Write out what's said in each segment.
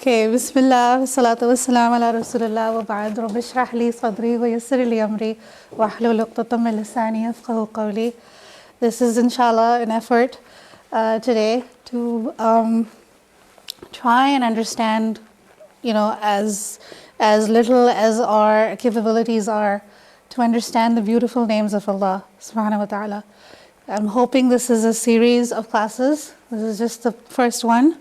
Okay, Bismillah, salatu wassalam ala Rasulullah wa ba'd. Rabbi shrah li sadri wa yassir li amri wa hlul uqdatam min lisani yafqahu qawli. This is inshallah an effort today to try and understand, as little as our capabilities are, to understand the beautiful names of Allah subhanahu wa ta'ala. I'm hoping this is a series of classes. This is just the first one.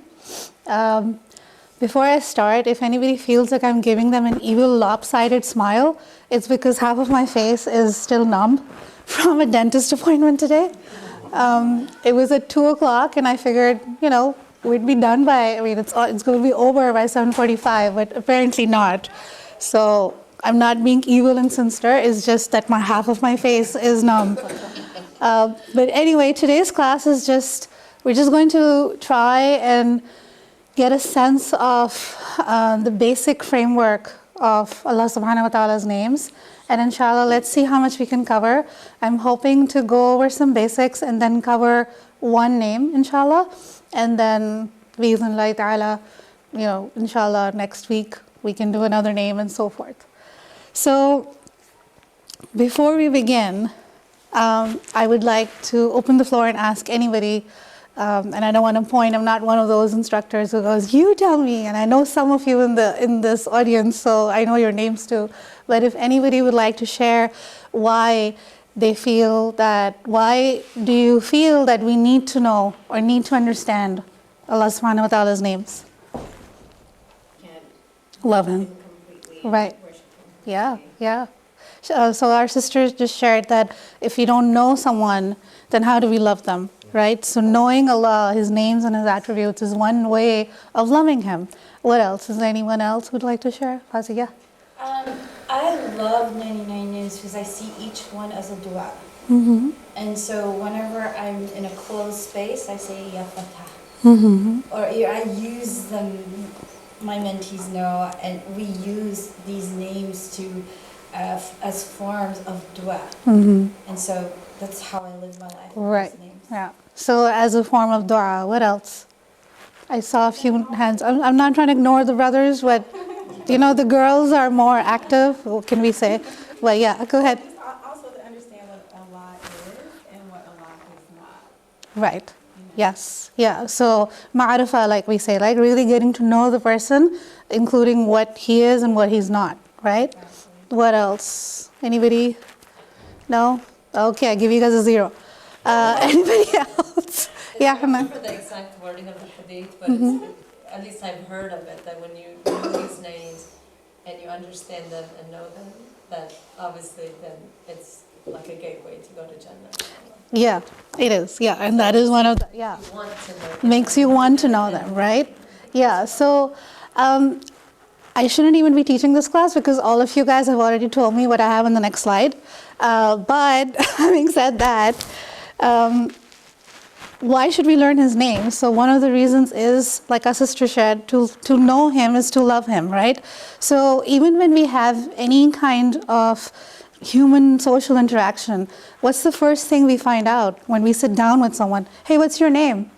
Before I start, if anybody feels like I'm giving them an evil lopsided smile, it's because half of my face is still numb from a dentist appointment today. It was at 2 o'clock and I figured, we'd be done by, it's going to be over by 7:45, but apparently not. So I'm not being evil and sinister, it's just that half of my face is numb. But anyway, today's class is we're just going to try and get a sense of the basic framework of Allah subhanahu wa ta'ala's names. And inshallah, let's see how much we can cover. I'm hoping to go over some basics and then cover one name, inshallah. And then, bi'idhnillahi ta'ala, inshallah, next week we can do another name and so forth. So, before we begin, I would like to open the floor and ask anybody, and I don't want to point, I'm not one of those instructors who goes, you tell me, and I know some of you in this audience, so I know your names too, but if anybody would like to share why do you feel that we need to know or need to understand Allah subhanahu wa ta'ala's names? Love Him. Right. Yeah. So our sisters just shared that if you don't know someone, then how do we love them, right? So knowing Allah, His names and His attributes is one way of loving Him. What else? Is there anyone else who'd like to share? Fazia? I love 99 names because I see each one as a dua. Mm-hmm. And so whenever I'm in a closed space, I say Ya Fatah. Mm-hmm. Or I use them, my mentees know, and we use these names to as forms of dua. Mm-hmm. And so that's how I live my life. Right. With these names. Yeah. So as a form of dua, what else? I saw a few hands. I'm not trying to ignore the brothers, but the girls are more active. What can we say? Well, yeah, go ahead. Also to understand what Allah is and what Allah is not. Right. Yes. Yeah. So ma'arifa, like we say, like really getting to know the person, including what he is and what he's not. Right. Absolutely. What else? Anybody? No? Okay, I give you guys a 0. Anybody else? I don't remember the exact wording of the hadith, but at least I've heard of it, that when you know these names and you understand them and know them, that obviously then it's like a gateway to go to Jannah. Yeah, it is. Yeah, and that is one of the, You want to know them. makes you want to know them, right? Yeah, so I shouldn't even be teaching this class because all of you guys have already told me what I have on the next slide. But having said that, why should we learn His name? So one of the reasons is, like our sister shared, to know Him is to love Him, right? So even when we have any kind of human social interaction, what's the first thing we find out when we sit down with someone? Hey, what's your name?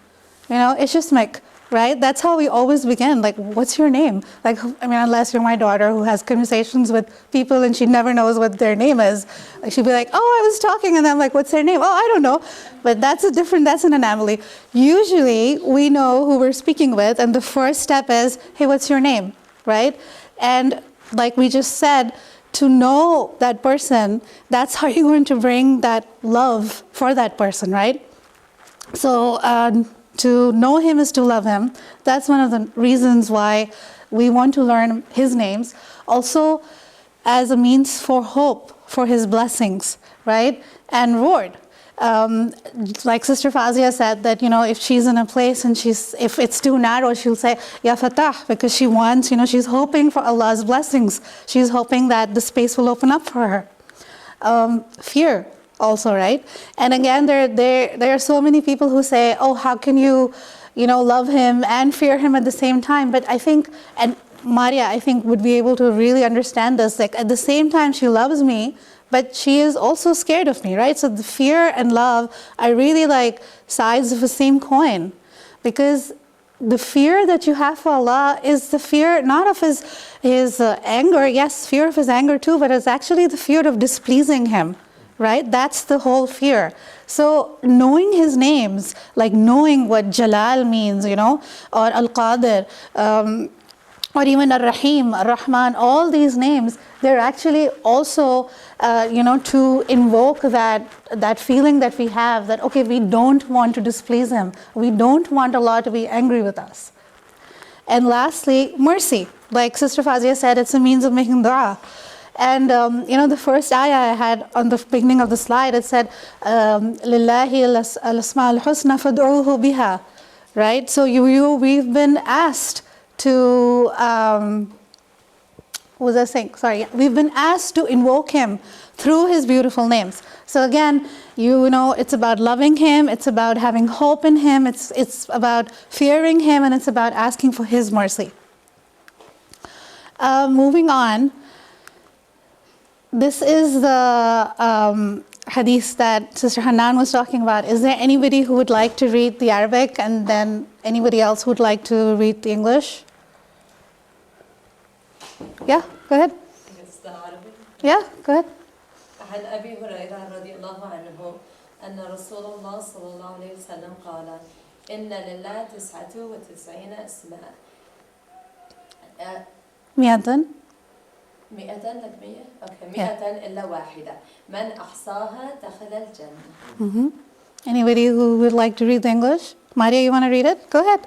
It's just like, right? That's how we always begin. Like, what's your name? Like, unless you're my daughter who has conversations with people and she never knows what their name is. Like, she'll be like, oh, I was talking, and I'm like, what's their name? Oh, I don't know. But that's an anomaly. Usually, we know who we're speaking with, and the first step is, hey, what's your name? Right? And like we just said, to know that person, that's how you're going to bring that love for that person, right? So, to know Him is to love Him. That's one of the reasons why we want to learn His names. Also, as a means for hope, for His blessings, right? And reward. Like Sister Fazia said, that, if she's in a place and if it's too narrow, she'll say, Ya Fatah, because she wants, she's hoping for Allah's blessings. She's hoping that the space will open up for her. Fear. Also, right? And again, there are so many people who say, oh, how can you, love Him and fear Him at the same time? But I think, and Maria, I think, would be able to really understand this. Like, at the same time, she loves me, but she is also scared of me, right? So the fear and love are really like sides of the same coin. Because the fear that you have for Allah is the fear not of his anger, yes, fear of his anger too, but it's actually the fear of displeasing him, right? That's the whole fear. So knowing his names, like knowing what Jalal means, or Al-Qadir, or even Ar-Rahim, Ar-Rahman, all these names, they're actually also, to invoke that feeling that we have that, okay, we don't want to displease him. We don't want Allah to be angry with us. And lastly, mercy. Like Sister Fazia said, it's a means of making dua. And, the first ayah I had on the beginning of the slide, it said, Lillahi al-asma al-husna fad'uhu biha. Right? So we've been asked to, what was I saying? Sorry. We've been asked to invoke him through his beautiful names. So again, it's about loving him, it's about having hope in him, it's about fearing him, and it's about asking for his mercy. Moving on, this is the hadith that Sister Hanan was talking about. Is there anybody who would like to read the Arabic, and then anybody else who would like to read the English? Yeah, go ahead. It's the Arabic. Yeah, go ahead. عن أبي هريرة رضي الله عنه أن رسول الله صلى الله عليه وسلم قال إن لله 99 اسماء. 100. 100 like 100 okay 100 إلا واحدة من أحصاها دخل الجنة. Anybody who would like to read the English? Maria, you want to read it? Go ahead.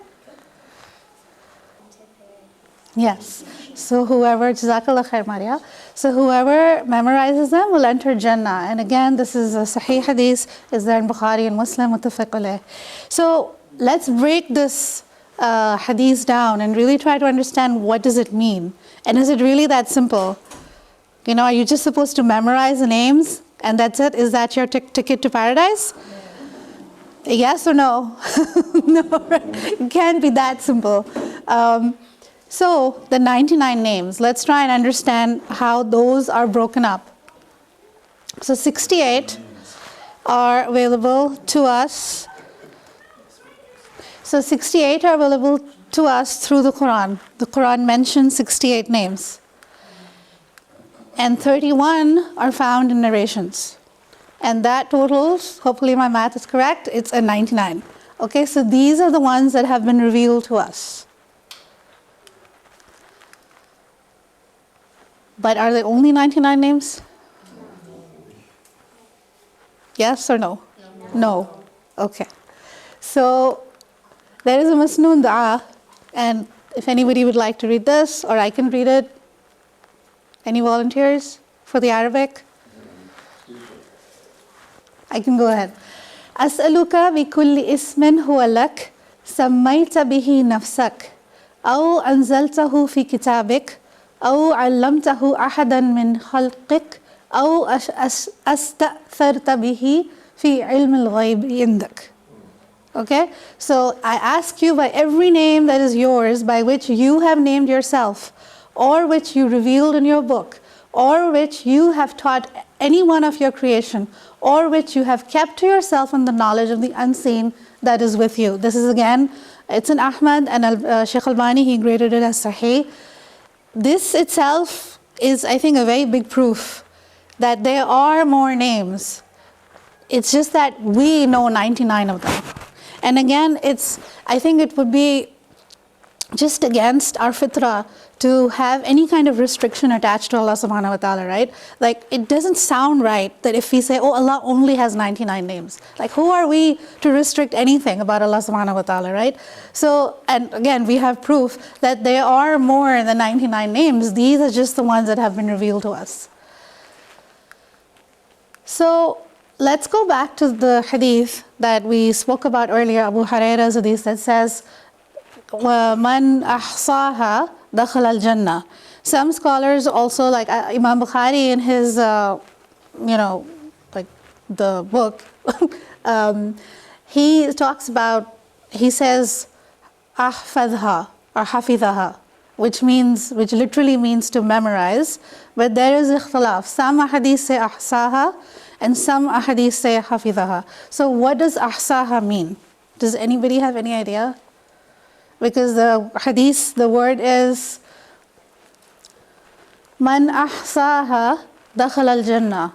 Yes. So whoever, Jazakallah khair, Maria. So whoever memorizes them will enter Jannah. And again, this is a Sahih Hadith, is there in Bukhari and Muslim, muttafaq alayh. So let's break this Hadith down and really try to understand what does it mean. And is it really that simple? Are you just supposed to memorize the names and that's it? Is that your ticket to paradise? Yes or no? No, right? It can't be that simple. So the 99 names, let's try and understand how those are broken up. So 68 are available to us. So 68 are available to us through the Quran. The Quran mentions 68 names. And 31 are found in narrations. And that totals, hopefully my math is correct, it's a 99. Okay, so these are the ones that have been revealed to us. But are they only 99 names? Yes or no? No. Okay. So there is a Masnoon Dua, and if anybody would like to read this, or I can read it. Any volunteers for the Arabic? I can go ahead. أسألك بكل اسم هو لك سميت به نفسك أو أنزلته في كتابك أو علمته أحدا من خلقك أو أستأثرت به في علم الغيب عندك. Okay, so I ask you by every name that is yours, by which you have named yourself, or which you revealed in your book, or which you have taught any one of your creation, or which you have kept to yourself in the knowledge of the unseen that is with you. This is again, it's in Ahmad, and Shaykh Albani, he graded it as Sahih. This itself is, I think, a very big proof that there are more names. It's just that we know 99 of them. And again, I think it would be just against our fitrah to have any kind of restriction attached to Allah subhanahu wa ta'ala, right? Like, it doesn't sound right that if we say, oh, Allah only has 99 names. Like, who are we to restrict anything about Allah subhanahu wa ta'ala, right? So, and again, we have proof that there are more than 99 names. These are just the ones that have been revealed to us. So, let's go back to the hadith that we spoke about earlier, Abu Hurairah's hadith that says, وَمَنْ أَحْصَاهَا دَخَلَ الْجَنَّةِ. Some scholars also, like Imam Bukhari in his, like the book, he talks about, he says, أَحْفَظْهَا or حَفِظَهَا, which literally means to memorize, but there is ikhtilaf. Some ahadith say أَحْصَاهَا, and some ahadith say حَفِظَهَا. So what does أَحْصَاهَا mean? Does anybody have any idea? because the hadith, the word is Man ahsaha dakhal al-jannah.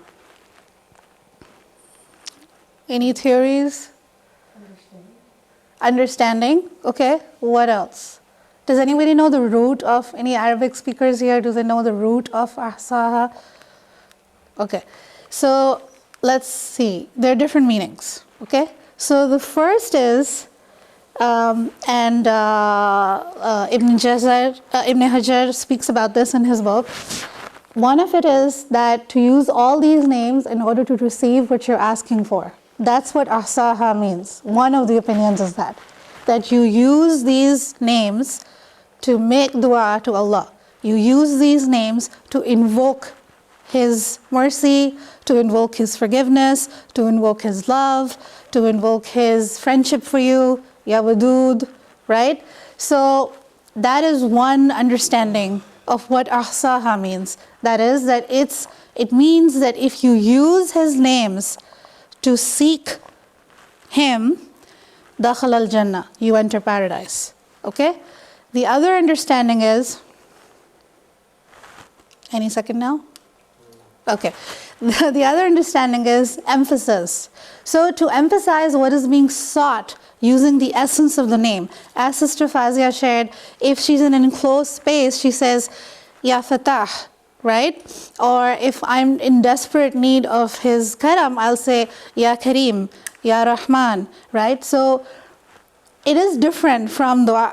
Any theories? Understanding. Okay, what else? Does anybody know the root of, any Arabic speakers here, do they know the root of ahsaha? Okay, so let's see. There are different meanings. Okay, so the first is, Ibn Hajar speaks about this in his book. One of it is that to use all these names in order to receive what you're asking for. That's what ahsaha means. One of the opinions is that you use these names to make dua to Allah. You use these names to invoke His mercy, to invoke His forgiveness, to invoke His love, to invoke His friendship for you, Ya Wadud, right? So that is one understanding of what ahsaha means. That is, that it means that if you use His names to seek Him, dakhal al-jannah, you enter paradise. Okay? The other understanding is, any second now? Okay. The other understanding is emphasis. So to emphasize what is being sought using the essence of the name. As Sister Fazia shared, if she's in an enclosed space, she says, Ya Fatah, right? Or if I'm in desperate need of His karam, I'll say, Ya Kareem, Ya Rahman, right? So it is different from dua,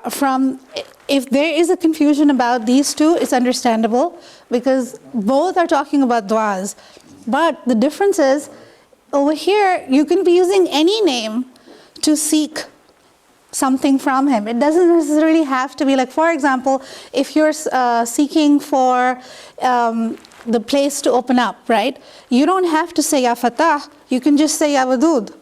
if there is a confusion about these two, it's understandable because both are talking about du'as. But the difference is, over here, you can be using any name to seek something from Him. It doesn't necessarily have to be like, for example, if you're seeking for the place to open up, right? You don't have to say Ya Fatah, you can just say Ya Wadud,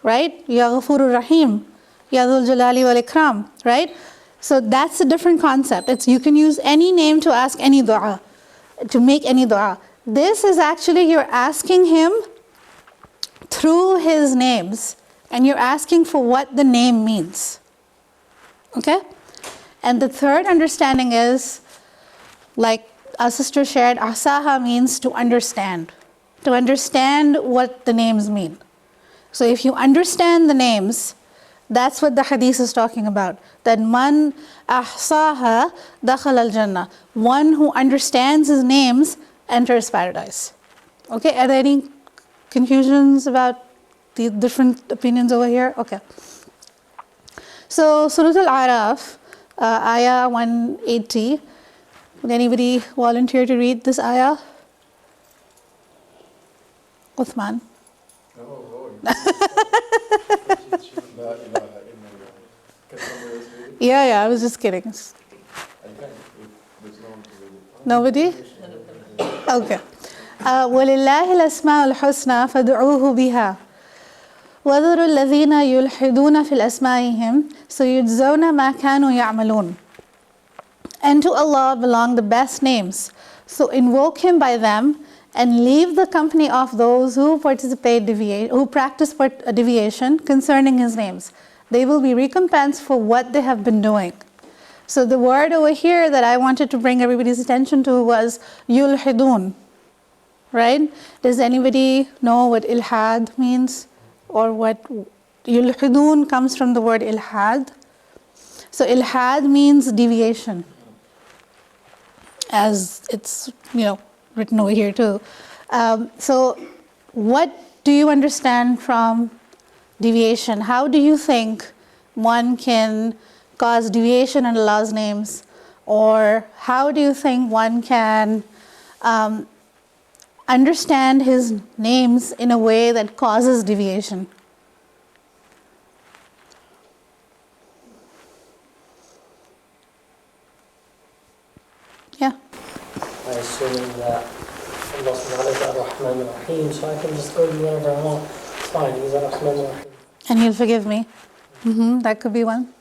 right? Ya Ghafurur Rahim, Ya Dhul Jalali wal Ikram, right? So that's a different concept. It's you can use any name to ask any dua, to make any dua. This is actually you're asking Him through His names, and you're asking for what the name means. Okay? And the third understanding is, like our sister shared, ahsaha means to understand what the names mean. So if you understand the names, that's what the hadith is talking about. That man ahsaha dakhal al-jannah. One who understands his names enters paradise. Okay, are there any confusions about the different opinions over here? Okay. So Surah Al-Araf, ayah 180. Would anybody volunteer to read this ayah? Uthman. Oh, Lord. Yeah, I was just kidding. Nobody? Okay. وَلِلَّهِ الْأَسْمَاءُ الْحُسْنَى فَادْعُوهُ بِهَا وَذَرُوا الَّذِينَ يُلْحِدُونَ فِي الْأَسْمَائِهِمْ سَيُجْزَوْنَ مَا كَانُوا يَعْمَلُونَ. And to Allah belong the best names. So invoke Him by them and leave the company of those who practice deviation concerning His names. They will be recompensed for what they have been doing. So the word over here that I wanted to bring everybody's attention to was yulhidun, right? Does anybody know what ilhad means? Or what yulhidun comes from the word ilhad. So ilhad means deviation, as it's written over here too. So what do you understand from deviation? How do you think one can cause deviation in Allah's names? Or how do you think one can understand His names in a way that causes deviation? Yeah. I assume that Allah subhanahu wa ta'ala is Ar-Rahman Ar-Rahim, so I can just go to wherever I want. It's fine, He's Ar-Rahman Ar-Rahim. And He'll forgive me. That could be one.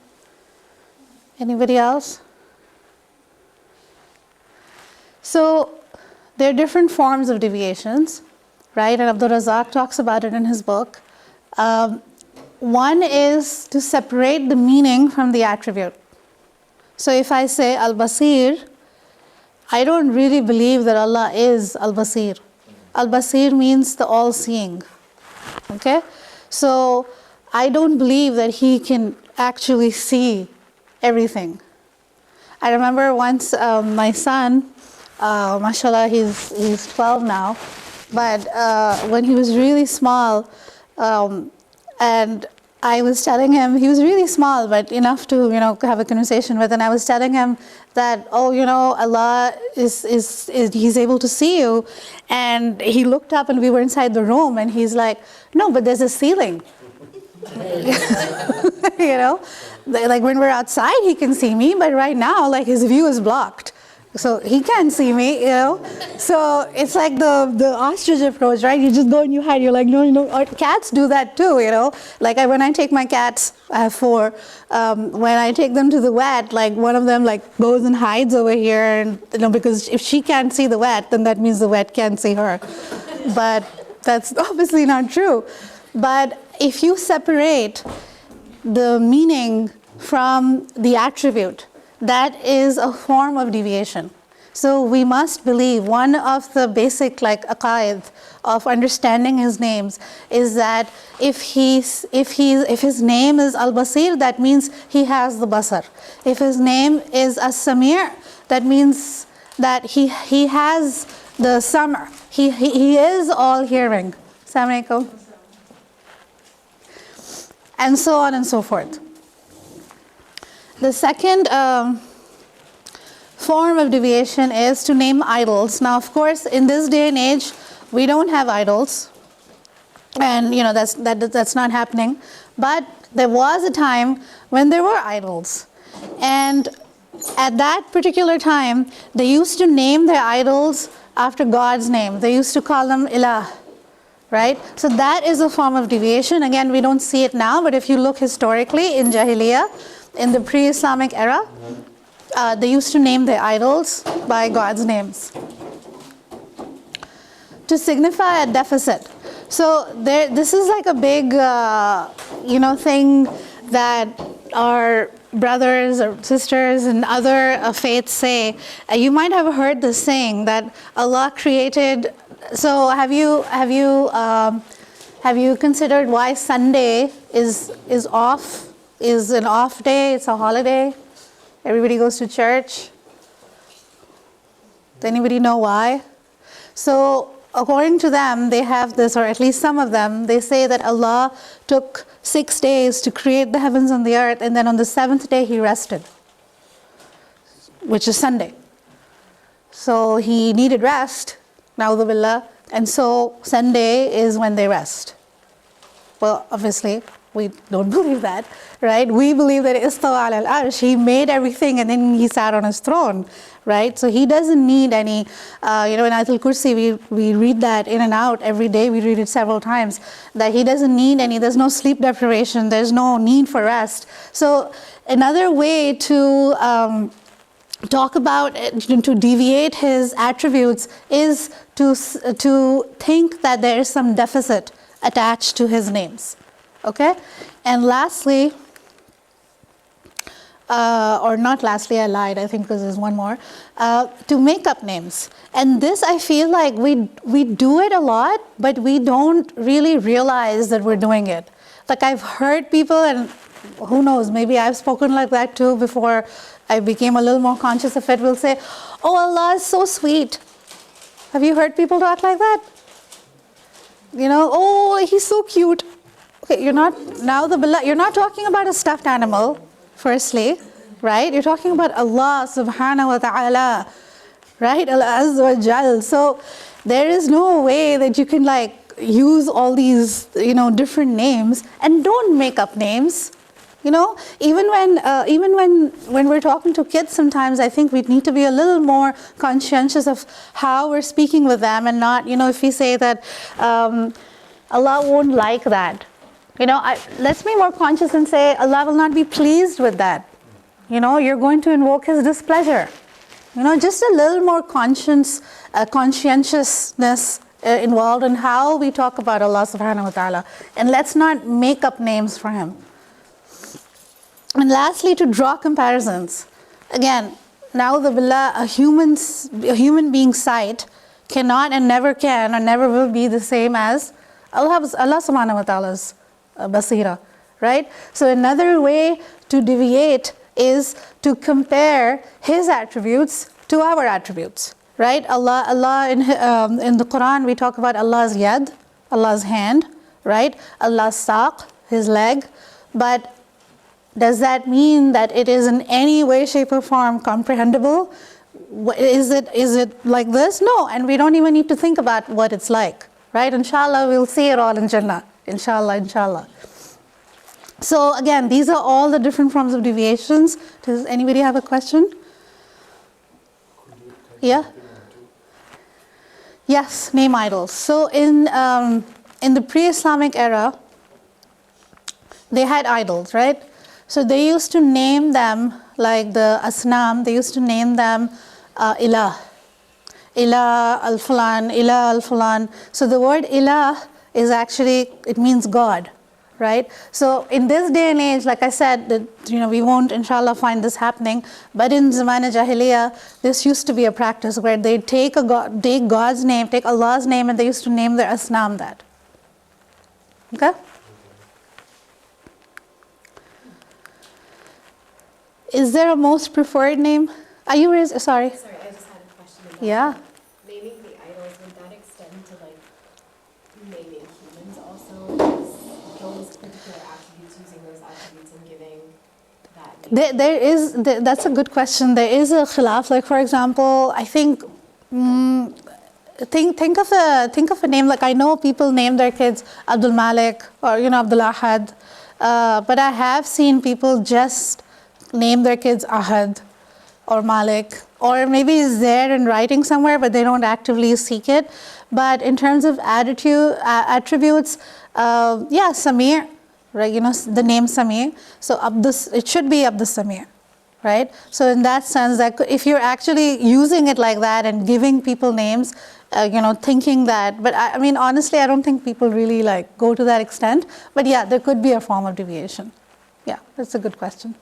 Anybody else? So there are different forms of deviations, right? And Abdul Razak talks about it in his book. One is to separate the meaning from the attribute. So if I say Al-Basir, I don't really believe that Allah is Al-Basir. Al-Basir means the all-seeing. Okay? So I don't believe that He can actually see everything. I remember once my son, mashallah, he's 12 now, but when he was really small, and I was telling him, he was really small, but enough to, have a conversation with, and I was telling him that, Allah is He's able to see you. And he looked up and we were inside the room and he's like, no, but there's a ceiling. Like when we're outside, he can see me, but right now, like his view is blocked. So he can't see me, So it's like the ostrich approach, right? You just go and you hide. You're like, no. Or cats do that too, Like when I take my cats, I have 4. When I take them to the vet, like one of them like goes and hides over here, and because if she can't see the vet, then that means the vet can't see her. But that's obviously not true. But if you separate the meaning from the attribute, that is a form of deviation. So we must believe one of the basic aqaid of understanding His names is that if His name is Al-Basir, that means He has the basar. If His name is As-Samir, that means that He has the samr. He is all hearing. Assalamu alaikum. And so on and so forth. The second form of deviation is to name idols. Now, of course, in this day and age, we don't have idols, and that's not happening. But there was a time when there were idols, and at that particular time, they used to name their idols after God's name. They used to call them ilah. Right? So that is a form of deviation. Again, we don't see it now, but if you look historically in Jahiliyyah, in the pre-Islamic era, they used to name their idols by God's names to signify a deficit. So this is like a big, thing that our brothers or sisters and other faiths say. You might have heard this saying that Allah created. So have you considered why Sunday is off? Is an off day? It's a holiday. Everybody goes to church. Does anybody know why? So according to them, they have this, or at least some of them, they say that Allah took 6 days to create the heavens and the earth, and then on the 7th day He rested, which is Sunday. So He needed rest, na'udhu billah, and so Sunday is when they rest. Well, obviously, we don't believe that, right? We believe that istawa ala al-arsh, He made everything and then He sat on His throne, right? So He doesn't need any, in Ayatul Kursi, we read that in and out every day. We read it several times, that He doesn't need any, there's no sleep deprivation, there's no need for rest. So another way to talk about, to deviate His attributes is to think that there is some deficit attached to His names. Okay? And lastly, or not lastly, I lied, I think, because there's one more, to make up names. And this, I feel like we do it a lot, but we don't really realize that we're doing it. Like I've heard people, and who knows, maybe I've spoken like that too before I became a little more conscious of it, will say, oh, Allah is so sweet. Have you heard people talk like that? Oh, He's so cute. Okay, you're not talking about a stuffed animal, firstly, right? You're talking about Allah subhanahu wa ta'ala, right? Al-Azza wa Jal. So there is no way that you can use all these, different names, and don't make up names. Even when we're talking to kids, sometimes I think we need to be a little more conscientious of how we're speaking with them, and not, if we say that Allah won't like that. Let's be more conscious and say Allah will not be pleased with that. You're going to invoke His displeasure. Just a little more conscientiousness involved in how we talk about Allah subhanahu wa ta'ala. And let's not make up names for Him. And lastly, to draw comparisons. Again, na'udhu billah, a human being's sight cannot and never can or never will be the same as Allah subhanahu wa ta'ala's basira, right? So another way to deviate is to compare His attributes to our attributes, right? Allah in the Quran, we talk about Allah's yad, Allah's hand, right? Allah's saq, His leg. But does that mean that it is in any way, shape or form comprehensible? Is it like this? No, and we don't even need to think about what it's like, right? Inshallah, we'll see it all in Jannah. Inshallah. So again, these are all the different forms of deviations. Does anybody have a question? Yeah? Yes, name idols. So in the pre-Islamic era, they had idols, right? So they used to name them, like the asnam, they used to name them ilah al-fulan. So the word ilah is actually, it means God, right? So in this day and age, like I said, that, we won't inshallah find this happening, but in Zamana Jahiliyyah, this used to be a practice where they take God's name, take Allah's name, and they used to name their asnam that. Okay? Is there a most preferred name? Are you raised? Sorry. Sorry, I just had a question about Yeah. naming the idols. Would that extend to naming humans also? Those particular attributes, using those attributes and giving that name? That's a good question. There is a khilaf. Like for example, I think think of a name. Like I know people name their kids Abdul Malik or Abdul Ahad, but I have seen people just name their kids Ahad or Malik, or maybe it's there in writing somewhere, but they don't actively seek it. But in terms of attributes, Samir, right? The name Samir. So it should be Abdus Samir, right? So in that sense, that if you're actually using it like that and giving people names, thinking that. But I mean, honestly, I don't think people really go to that extent. But yeah, there could be a form of deviation. Yeah, that's a good question.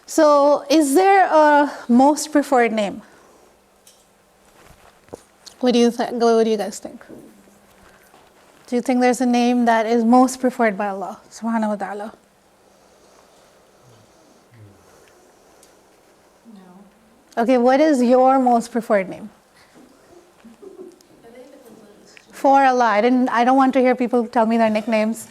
So, is there a most preferred name? What do you think? What do you guys think? Do you think there's a name that is most preferred by Allah subhanahu wa ta'ala? No. Okay, what is your most preferred name? For Allah. I don't want to hear people tell me their nicknames.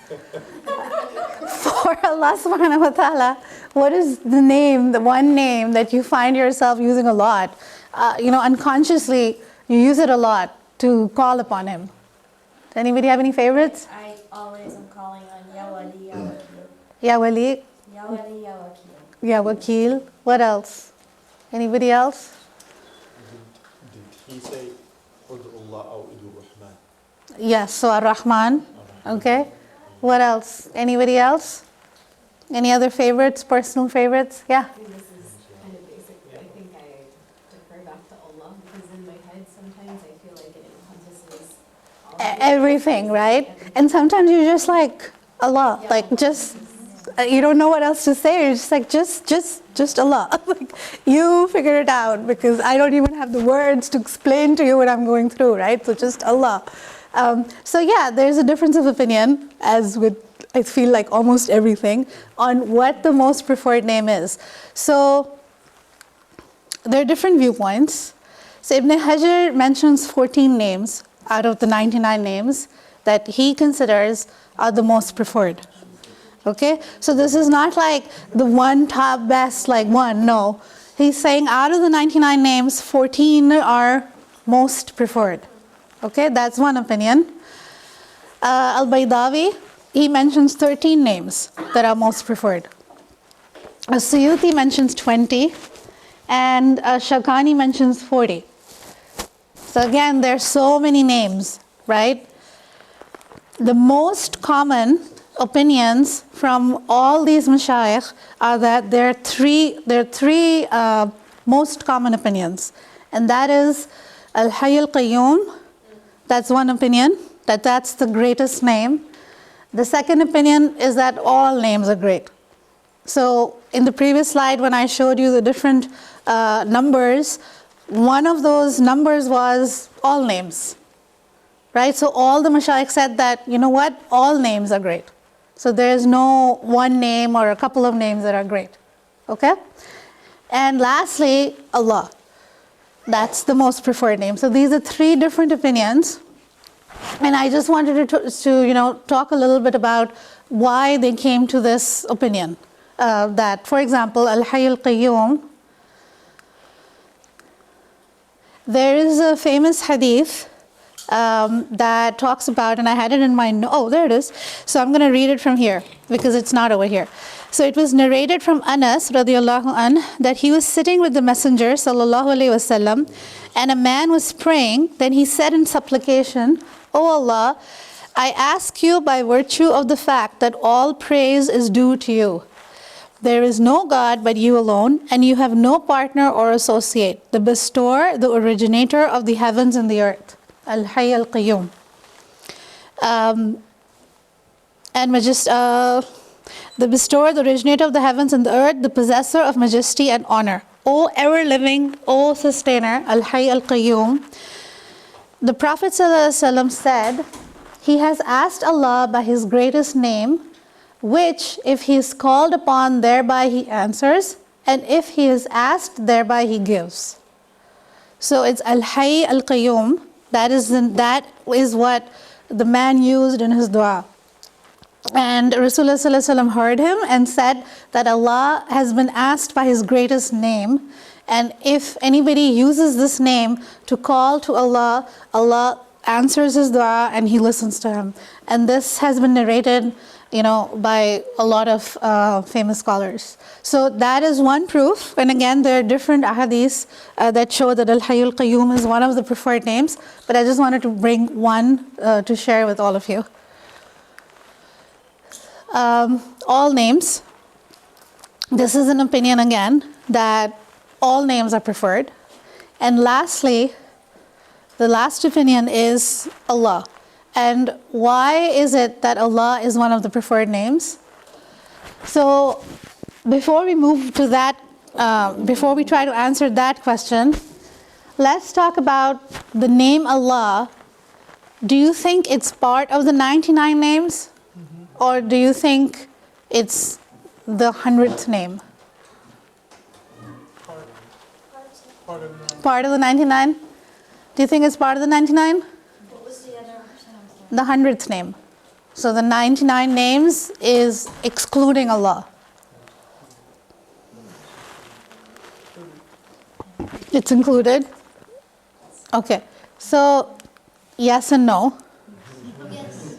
For Allah subhanahu wa ta'ala, what is the one name that you find yourself using a lot? Unconsciously, you use it a lot to call upon Him. Does anybody have any favorites? I always am calling on Ya Wali, Ya Wakil. Ya Wali, Ya Wali, Ya Wakil. Ya Wakil. What else? Anybody else? Did he say Allah or Rahman? Yes, so Ar-Rahman. Okay. What else? Anybody else? Any other favorites, personal favorites? Yeah? This is kind of basic, but I think I defer back to Allah because in my head sometimes I feel like it encompasses all of it. Everything, right? And sometimes you're just like, Allah, you don't know what else to say. You're just like, just Allah. You figure it out because I don't even have the words to explain to you what I'm going through, right? So just Allah. So yeah, there's a difference of opinion, as with I feel like almost everything, on what the most preferred name is. So there are different viewpoints. So Ibn Hajar mentions 14 names out of the 99 names that he considers are the most preferred. Okay, so this is not like the one top best, one, no. He's saying out of the 99 names, 14 are most preferred. Okay, that's one opinion. Al-Baydawi, he mentions 13 names that are most preferred. As-Suyuti mentions 20, and Shawkani mentions 40. So again, there's so many names, right? The most common opinions from all these mashayikh are that there are three most common opinions, and that is Al-Hayy Al-Qayyum. That's one opinion, that's the greatest name. The second opinion is that all names are great. So in the previous slide, when I showed you the different numbers, one of those numbers was all names, right? So all the mashayikh said that, you know what, all names are great. So there's no one name or a couple of names that are great, okay? And lastly, Allah. That's the most preferred name. So these are three different opinions. And I just wanted to talk a little bit about why they came to this opinion. That, for example, Al-Hayy Al-Qayyum, there is a famous hadith that talks about, and I had it in my there it is. So I'm going to read it from here because it's not over here. So it was narrated from Anas radiallahu anh that he was sitting with the Messenger sallallahu alaihi wasallam, and a man was praying. Then he said in supplication, "O Allah, I ask you by virtue of the fact that all praise is due to you. There is no God but you alone, and you have no partner or associate, the bestower, the originator of the heavens and the earth." Al-Hayy Al-Qayyum. The bestower, the originator of the heavens and the earth, the possessor of majesty and honor. O ever living, O sustainer, Al-Hayy Al-Qayyum. The Prophet ﷺ said, he has asked Allah by his greatest name, which if he is called upon, thereby he answers, and if he is asked, thereby he gives. So it's Al-Hayy Al-Qayyum. That is what the man used in his dua. And Rasulullah ﷺ heard him and said that Allah has been asked by his greatest name, and if anybody uses this name to call to Allah, Allah answers his dua and he listens to him. And this has been narrated by a lot of famous scholars. So that is one proof. And again, there are different ahadiths that show that Al-Hayy Al-Qayyum is one of the preferred names. But I just wanted to bring one to share with all of you. All names. This is an opinion again that all names are preferred. And lastly, the last opinion is Allah. And why is it that Allah is one of the preferred names? So before we move to that, before we try to answer that question, let's talk about the name Allah. Do you think it's part of the 99 names? Or do you think it's the 100th name? Part of the 99? Do you think it's part of the 99? The 100th name. So the 99 names is excluding Allah. It's included? Okay. So yes and no. Yes.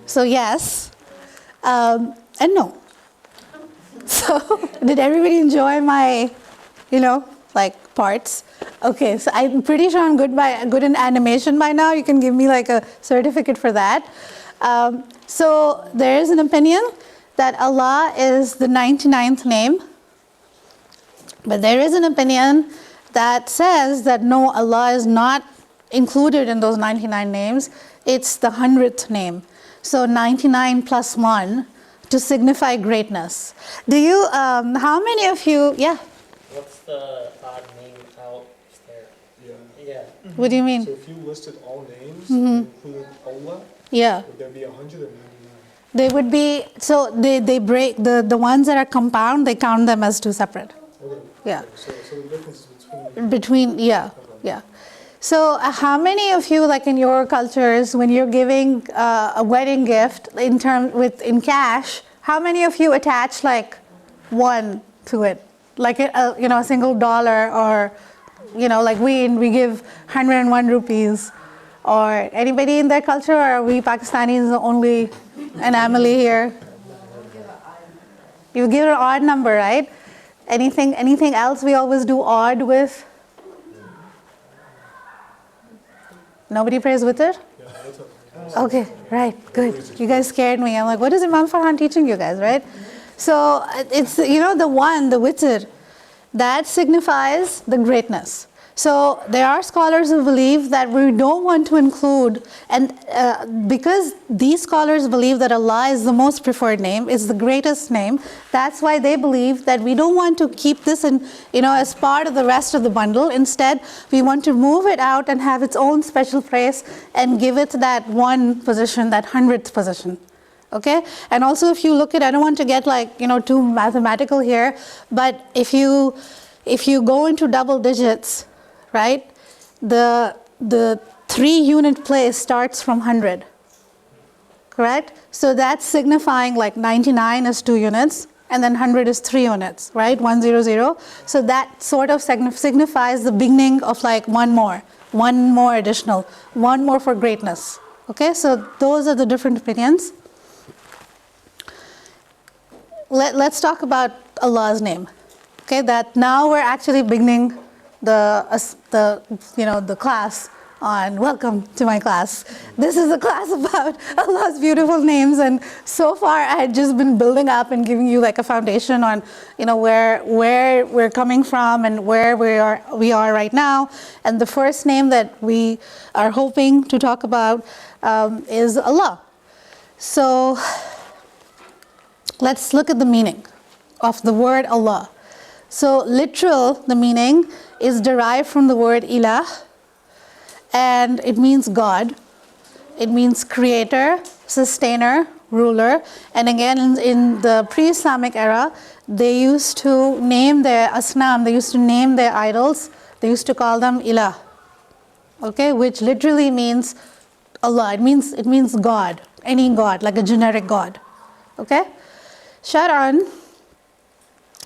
So yes and no. So did everybody enjoy my, parts? Okay, so I'm pretty sure I'm good in animation by now. You can give me like a certificate for that. So there is an opinion that Allah is the 99th name. But there is an opinion that says that no, Allah is not included in those 99 names. It's the 100th name. So 99 plus 1 to signify greatness. Do you, how many of you, What's the odd name out there? Yeah. What do you mean? So if you listed all names, including Allah, would there be 100 or 99? They would be, so they break, the ones that are compound, they count them as two separate. Okay. Yeah. So the difference is between... Yeah. So how many of you, like in your cultures, when you're giving a wedding gift in cash, how many of you attach like one to it? Like a single dollar, or like we give 101 rupees, or anybody in their culture, or are we Pakistanis the only anomaly here? You give an odd number, right? Anything else we always do odd with? Nobody prays with it? Okay, right, good. You guys scared me. I'm like, what is Imam Farhan teaching you guys, right? So it's, the one, the witr, that signifies the greatness. So there are scholars who believe that we don't want to include, and because these scholars believe that Allah is the most preferred name, is the greatest name, that's why they believe that we don't want to keep this in, as part of the rest of the bundle. Instead, we want to move it out and have its own special place and give it that one position, that 100th position. Okay? And also if you look at, I don't want to get too mathematical here, but if you go into double digits, right? The 3-unit place starts from 100, correct? So that's signifying 99 is 2 units, and then 100 is 3 units, right? 100. So that sort of signifies the beginning of one more additional, one more for greatness. Okay, so those are the different opinions. Let's talk about Allah's name. Okay, that now we're actually beginning the class on welcome to my class. This is a class about Allah's beautiful names, and so far I had just been building up and giving you a foundation on where we're coming from and where we are right now. And the first name that we are hoping to talk about is Allah. So let's look at the meaning of the word Allah. So the meaning is derived from the word ilah, and it means God. It means creator, sustainer, ruler. And again, in the pre-Islamic era, they used to name their asnam, they used to name their idols, they used to call them ilah, okay, which literally means Allah. It means God, any God, like a generic God, okay? Shar'an,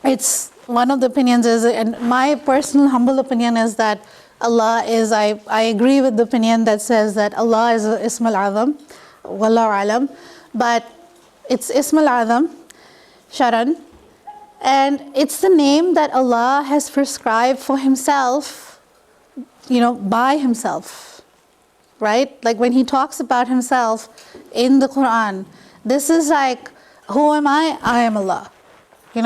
it's one of the opinions is, and my personal humble opinion is that Allah is, I agree with the opinion that says that Allah is Ism al-Azam, Wallahu alam, but it's Ism al-Azam, Sharan, and it's the name that Allah has prescribed for Himself, by Himself, right? Like when He talks about Himself in the Quran, this is who am I? I am Allah. He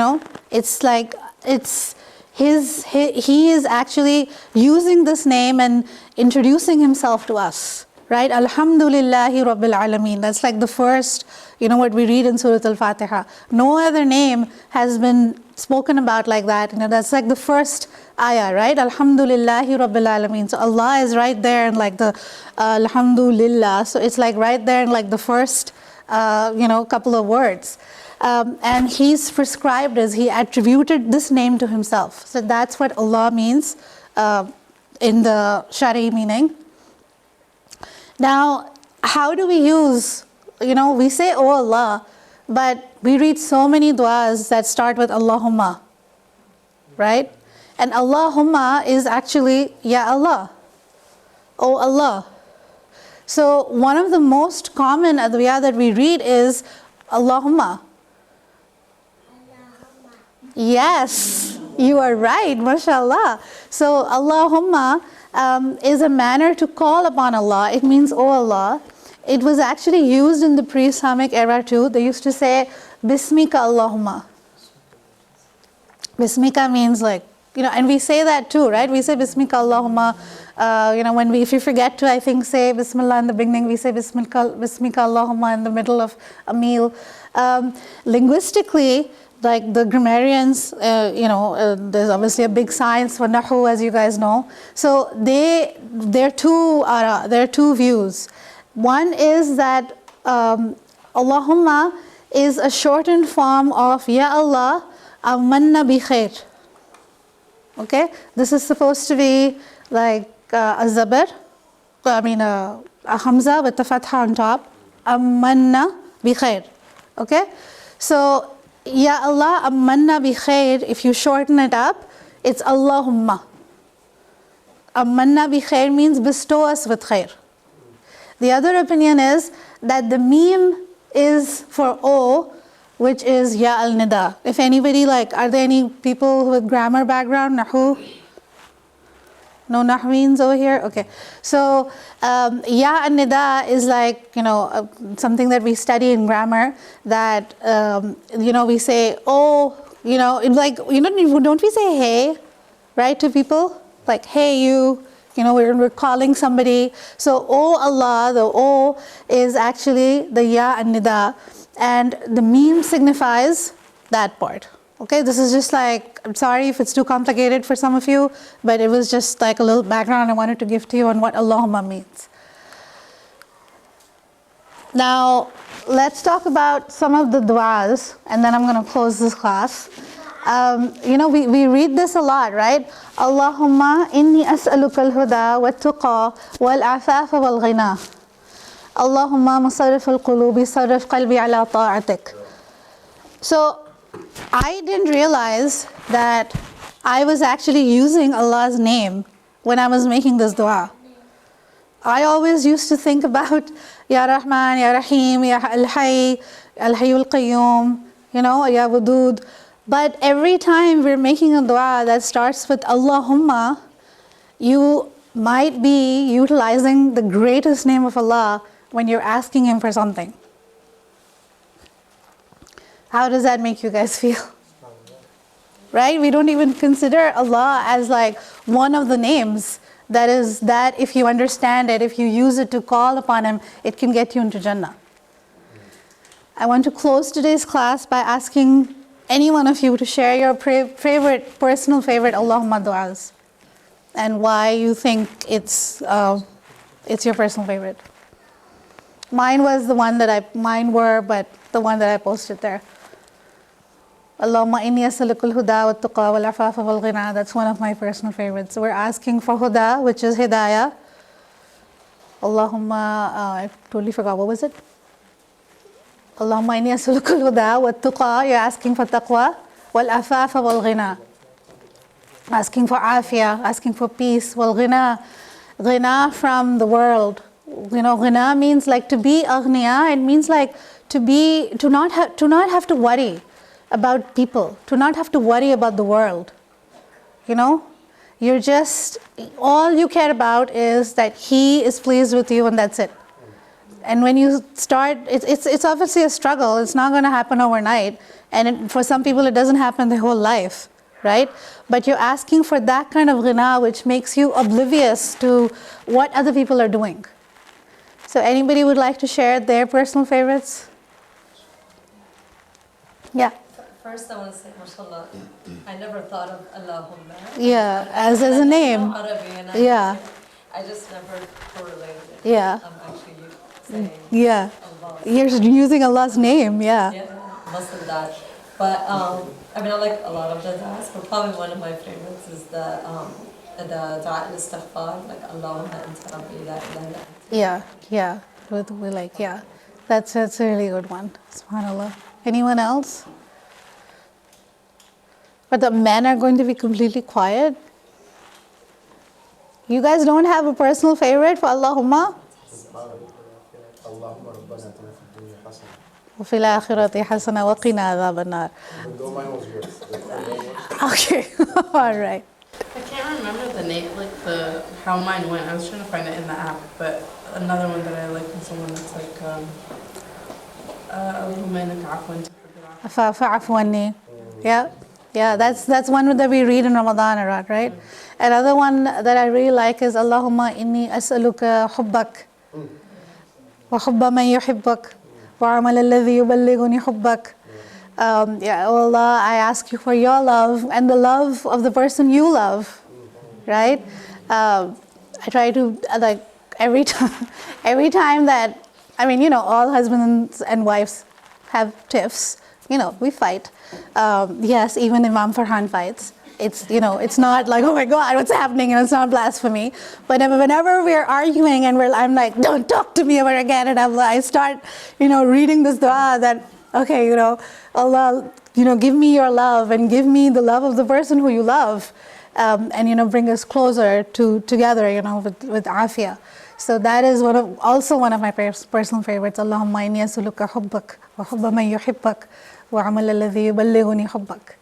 is actually using this name and introducing Himself to us, right? Alhamdulillahi Rabbil Alameen. That's the first, what we read in Surah Al-Fatiha. No other name has been spoken about like that. That's the first ayah, right? Alhamdulillahi Rabbil Alameen. So Allah is right there in the Alhamdulillah. So it's right there in the first, couple of words. And He's prescribed as He attributed this name to Himself. So that's what Allah means in the Shari meaning. Now, how do we use, we say, oh Allah, but we read so many du'as that start with Allahumma, right? And Allahumma is actually, Ya Allah, oh Allah. So one of the most common adwiya that we read is Allahumma. Yes, you are right, mashallah. So Allahumma is a manner to call upon Allah. It means, oh Allah. It was actually used in the pre-Islamic era too. They used to say, Bismika Allahumma. Bismika means and we say that too, right? We say Bismika Allahumma. If you forget to, I think, say Bismillah in the beginning, we say Bismika Allahumma in the middle of a meal. Linguistically, the grammarians, there's obviously a big science for Nahu, as you guys know. So there are two views. One is that Allahumma is a shortened form of Ya Allah, amanna bi khair. Okay, this is supposed to be a zabar, a hamza with the fatha on top, amanna bi khair. Okay, so Ya Allah, amanna bi khair, if you shorten it up, it's Allahumma. Amanna bi khair means bestow us with khair. The other opinion is that the meme is for O, which is Ya al-Nida. If anybody are there any people with grammar background, Nahu? No Nahweens over here? Okay. So, Ya al-Nida is something that we study in grammar that, we say, oh, don't we say hey, right, to people? like, hey, you know, we're calling somebody. So, oh Allah, the oh is actually the ya and nida, and the meme signifies that part. Okay, this is just like, I'm sorry if it's too complicated for some of you, but it was just like a little background I wanted to give to you on what Allahumma means. Now, let's talk about some of the du'as, and then I'm going to close this class. You know, we read this a lot, right? Allahumma inni as'aluka al-huda wa-tuqa wal-afafa wal-ghina. Allahumma musarrif al-qulubi sarrif qalbi ala ta'atik. So, I didn't realize that I was actually using Allah's name when I was making this dua. I always used to think about Ya Rahman, Ya Rahim, Ya Al-Hayy, Al-Hayyul Qayyum, you know, Ya Wadud. But every time we're making a dua that starts with Allahumma, you might be utilizing the greatest name of Allah when you're asking Him for something. How does that make you guys feel? Right? We don't even consider Allah as like one of the names. That is, that if you understand it, if you use it to call upon Him, it can get you into Jannah. I want to close today's class by asking any one of you to share your personal favorite Allahumma du'as and why you think it's your personal favorite. Mine was the one that the one that I posted there. Allahumma inni as'aluka al-huda wa-tuqa wal-afafa wal-ghina. That's one of my personal favorites. So we're asking for huda, which is hidayah. Allahumma, I totally forgot, what was it? Allahumma inni as'aluka al-huda wa-tuqa. You're asking for taqwa. Wal-afafa wal-ghina. Asking for afiyah, asking for peace. Wal-ghina. Ghina from the world. You know, ghina means like to be aghniya. It means like to not have to worry about people, to not have to worry about the world. You know, you're just, all you care about is that He is pleased with you, and that's it. And when you start, it's obviously a struggle. It's not going to happen overnight, and for some people it doesn't happen their whole life, right? But you're asking for that kind of ghina which makes you oblivious to what other people are doing. So anybody would like to share their personal favorites? Yeah. First, I want to say, mashallah, I never thought of Allahumma. Yeah, as a name. Yeah. I just never correlated it. Yeah. I'm actually saying Yeah. Allah. You're using Allah's name, yeah. Yeah, most of that. But I mean, I like a lot of the du'as, but probably one of my favorites is the du'a al-istighfar, like Allahumma anta rabbi la ilaha illa anta. Yeah. We like, yeah. That's a really good one. SubhanAllah. Anyone else? But the men are going to be completely quiet. You guys don't have a personal favorite for Allahumma? وفي الآخرة حسنة وقنا عذاب النار. Okay, all right. I can't remember the name, like how mine went. I was trying to find it in the app, but another one that I like is someone that's like, Allahumma innaka afwan فاعف عني. Yeah, that's one that we read in Ramadan a lot, right? Another one that I really like is Allahumma inni as'aluka hubbak wa hubba man yuhibbak wa amal alladhi yuballighuni hubbak. Yeah, oh Allah, I ask you for your love and the love of the person you love, right? I try to, like, every time that, I mean, you know, all husbands and wives have tiffs. You know, we fight. Yes, even Imam Farhan fights. It's, you know, it's not like, oh my God, what's happening? And it's not blasphemy. But whenever we're arguing and I'm like, don't talk to me ever again. And I start, you know, reading this dua that, okay, you know, Allah, you know, give me your love and give me the love of the person who you love. And, you know, bring us closer together, you know, with afiyah. So that is also one of my personal favorites. Allahumma inni as'aluka hubbak wa hubba man yuhibbak wa amal alladhi yuballighuni hubbak.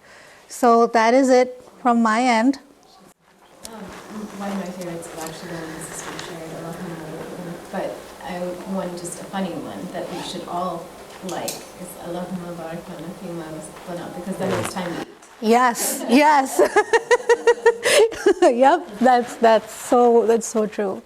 So that is it from my end. One of my favorites is actually the one my sister shared, Allahumma, but one just a funny one that we should all like is Allahumma barik lana fima razaqtana, because then it's time to eat. Yes. Yep, that's so true.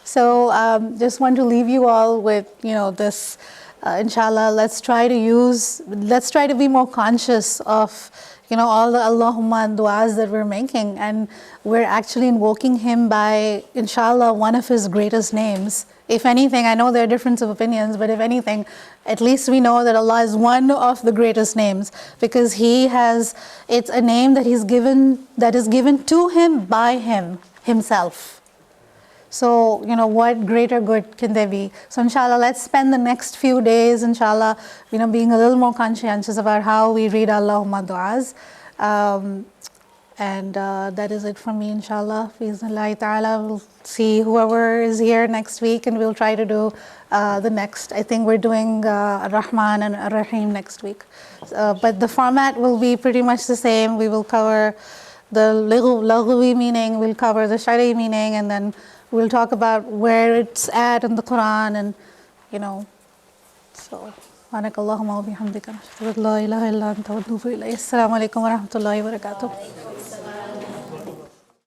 So just want to leave you all with this. Inshallah, let's try to be more conscious of all the Allahumma and du'as that we're making, and we're actually invoking Him by, inshallah, one of His greatest names. If anything, I know there are difference of opinions, but if anything, at least we know that Allah is one of the greatest names, because it's a name that is given to Him by Him Himself. So, what greater good can there be? So, inshallah, let's spend the next few days, inshallah, being a little more conscientious about how we read Allahumma du'as. And that is it from me, inshallah. Bismillah ta'ala, we'll see whoever is here next week, and we'll try to do the next. I think we're doing Ar-Rahman and Ar-Rahim next week. But the format will be pretty much the same. We will cover the lagwi meaning, we'll cover the shari meaning, and then we'll talk about where it's at in the Quran, and so subhanakallahumma wa bihamdika ashhadu an la ilaha illa anta wa atubu ilayk. Assalamu alaikum wa rahmatullahi wa barakatuh.